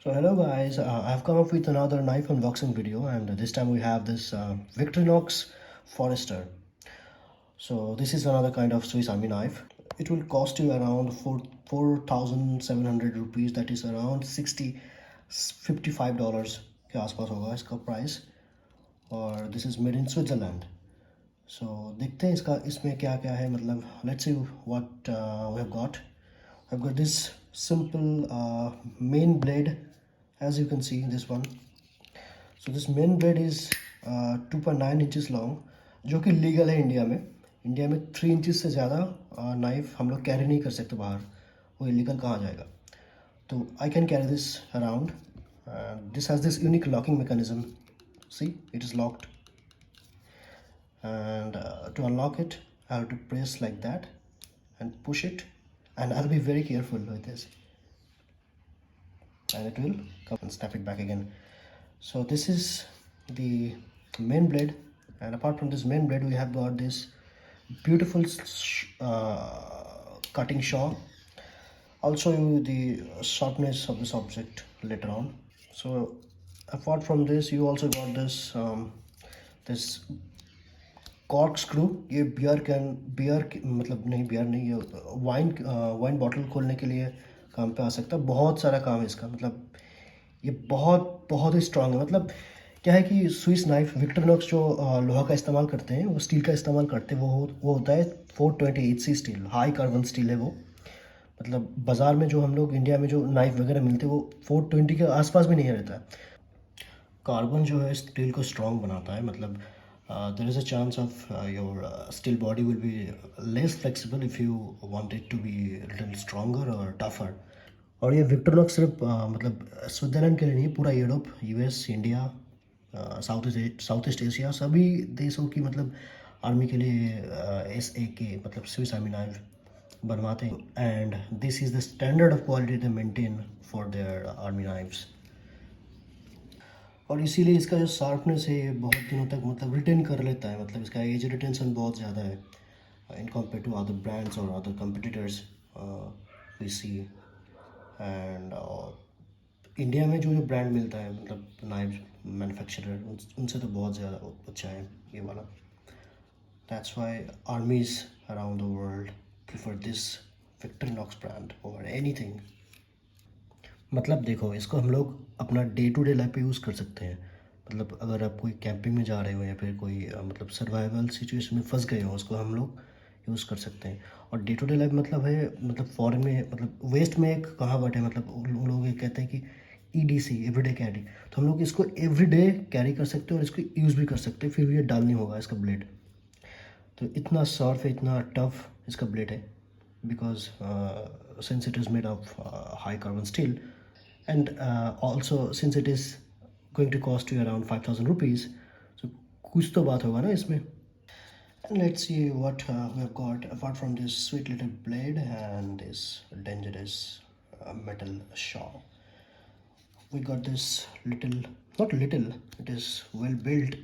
So hello guys, I've come up with another knife unboxing video, and this time we have this Victorinox Forester. So this is another kind of Swiss Army knife. It will cost you around 4,700 rupees, that is around 55 dollars के आसपास होगा इसका price. और this is made in Switzerland. So देखते हैं इसका इसमें क्या क्या है, मतलब let's see what we have got. I've got this simple main blade, as you can see this one. So this main blade is 2.9 inches long, जो कि लीगल है इंडिया में 3 इंचेस से ज़्यादा नाइफ हम लोग कैरी नहीं कर सकते बाहर, वो इलीगल कहाँ जाएगा. तो I can carry this around. This has this unique locking mechanism. See it is locked, and to unlock it I have to press like that and push it, and I'll be very careful with this, and it will come and snap it back again. So this is the main blade, and apart from this main blade we have got this beautiful cutting saw. I'll show you the sharpness of this object later on. So apart from this you also got this this cork screw. ये beer मतलब नहीं, beer नहीं, ये wine bottle खोलने के लिए काम पे आ सकता है. बहुत सारा काम है इसका, मतलब ये बहुत बहुत ही स्ट्रांग है. मतलब क्या है कि स्विस नाइफ विक्टरनॉक्स जो लोहा का इस्तेमाल करते हैं, वो स्टील का इस्तेमाल करते हैं. वो होता है 428C steel, high carbon steel है वो. मतलब बाज़ार में जो हम लोग इंडिया में जो नाइफ वगैरह मिलते हैं वो 420 के आसपास भी नहीं रहता है. कार्बन जो है स्टील को स्ट्रांग बनाता है. मतलब there is a chance of your steel body will be less flexible if you want it to be a little stronger or tougher. और ये विक्टरनॉक्स सिर्फ मतलब स्विट्ज़रलैंड के लिए नहीं, पूरा Europe, US, India, south east Asia, सभी देशों की मतलब आर्मी के लिए SAK मतलब स्विस आर्मी नाइफ बनवाते हैं. And this is the standard of quality they maintain for their army knifes. और इसीलिए इसका जो शार्पनेस है ये बहुत दिनों तक मतलब रिटेन कर लेता है. मतलब इसका एज रिटेंशन बहुत ज़्यादा है in compare to other brands और other competitors we see. And India में जो ब्रांड मिलता है मतलब नाइफ मैन्युफैक्चरर, उनसे तो बहुत ज़्यादा अच्छा है ये वाला. That's why armies around the world prefer this Victorinox brand over anything. मतलब देखो, इसको हम लोग अपना डे टू डे लाइफ पे यूज़ कर सकते हैं. मतलब अगर आप कोई कैंपिंग में जा रहे हो या फिर कोई मतलब सर्वाइवल सिचुएशन में फंस गए हो, उसको हम लोग यूज़ कर सकते हैं. और डे टू डे लाइफ मतलब है, मतलब फॉरेन में मतलब वेस्ट में एक कहावत है, मतलब उन लोग ये कहते हैं कि EDC एवरीडे कैरी. तो हम लोग इसको एवरीडे कैरी कर सकते हैं और इसको यूज़ भी कर सकते हैं. फिर भी ये डाल नहीं होगा इसका ब्लेड. तो इतना सॉफ्ट है, इतना टफ इसका ब्लेड है, because since it is made of high carbon steel. And also since it is going to cost you around 5,000 rupees, so कुछ तो बात होगा ना इसमें. And let's see what we have got apart from this sweet little blade and this dangerous metal saw. We got this little, not little, it is well built.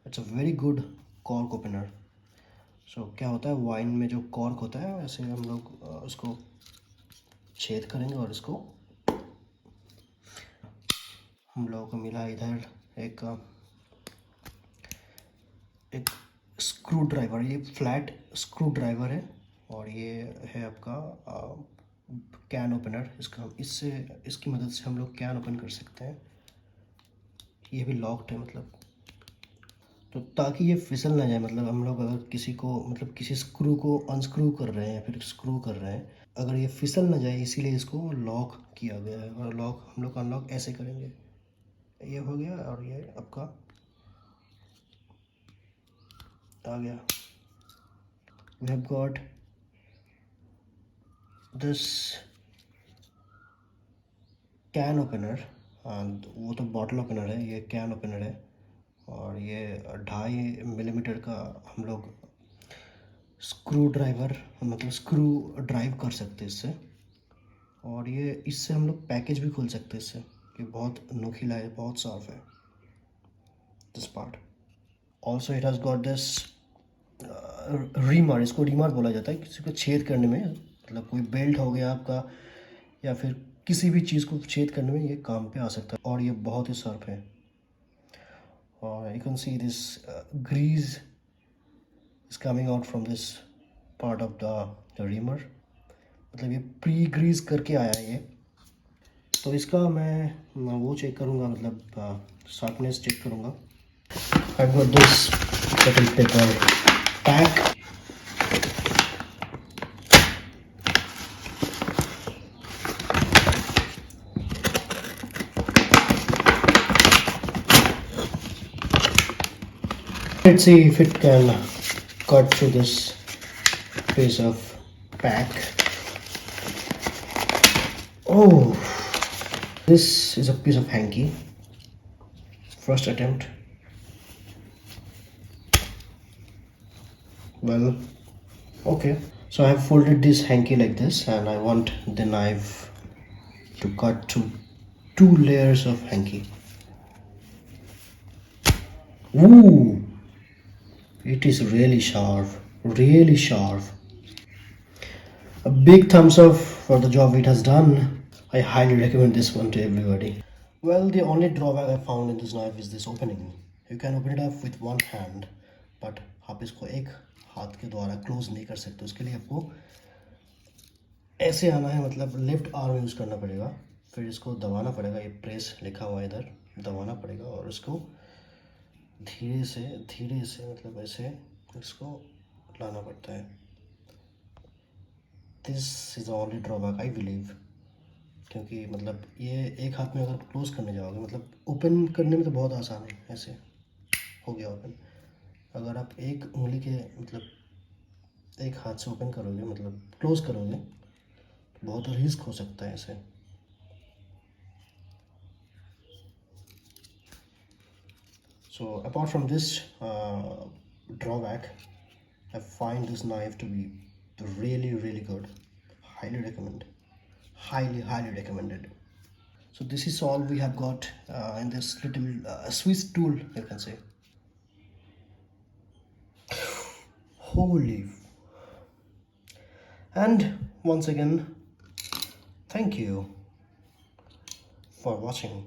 It's a very good cork opener. So क्या होता है, wine में जो cork होता है वैसे हम लोग उसको छेद करेंगे और इसको हम लोगों को मिला इधर एक स्क्रू ड्राइवर. ये फ्लैट स्क्रू ड्राइवर है और ये है आपका कैन ओपनर. इसकी मदद से हम लोग कैन ओपन कर सकते हैं. ये भी लॉक्ड है, मतलब तो ताकि ये फिसल ना जाए. मतलब हम लोग अगर किसी को मतलब किसी स्क्रू को अनस्क्रू कर रहे हैं या फिर स्क्रू कर रहे हैं, अगर ये फिसल ना जाए, इसीलिए इसको लॉक किया गया है. और लॉक हम लोग अनलॉक ऐसे करेंगे, ये हो गया और ये आपका आ गया. We have got this can opener. वो तो बॉटल ओपनर है, ये कैन ओपनर है. और ये 2.5 मिलीमीटर का हम लोग स्क्रू ड्राइवर मतलब स्क्रू ड्राइव कर सकते हैं इससे. और ये इससे हम लोग पैकेज भी खोल सकते हैं इससे. ये बहुत नोखीला है, बहुत साफ है this part. Also it has got this reamer. इसको रीमर बोला जाता है किसी को छेद करने में. मतलब कोई बेल्ट हो गया आपका या फिर किसी भी चीज़ को छेद करने में ये काम पे आ सकता है, और ये बहुत ही शार्प है। और you can see this grease is coming out from this part of the reamer, मतलब ये प्री ग्रीज करके आया है ये। तो इसका मैं वो चेक करूँगा, मतलब शार्पनेस चेक करूँगा। I got this cutting paper pack. Let's see if it can cut through this piece of pack. Oh, this is a piece of hanky. First attempt. Well, okay. So I have folded this hanky like this, and I want the knife to cut through 2 layers of hanky. Ooh, it is really sharp, really sharp. A big thumbs up for the job it has done. I highly recommend this one to everybody. Well, the only drawback I found in this knife is this opening. You can open it up with one hand, but आप इसको एक हाथ के द्वारा close नहीं कर सकते। उसके लिए आपको ऐसे आना है, मतलब लेफ्ट आर्म यूज़ करना पड़ेगा, फिर इसको दबाना पड़ेगा। ये प्रेस लिखा हुआ है इधर, दबाना पड़ेगा और इसको धीरे से मतलब ऐसे इसको लाना पड़ता है। This is the only drawback I believe, क्योंकि मतलब ये एक हाथ में अगर क्लोज करने जाओगे, मतलब ओपन करने में तो बहुत आसान है, ऐसे हो गया ओपन। अगर आप एक उंगली के मतलब एक हाथ से ओपन करोगे, मतलब क्लोज करोगे, तो बहुत रिस्क हो सकता है ऐसे। So apart from this drawback, I find this knife to be really good. Highly recommend. Highly recommended. So this is all we have got in this little Swiss tool, you can say. Holy. And once again, thank you for watching.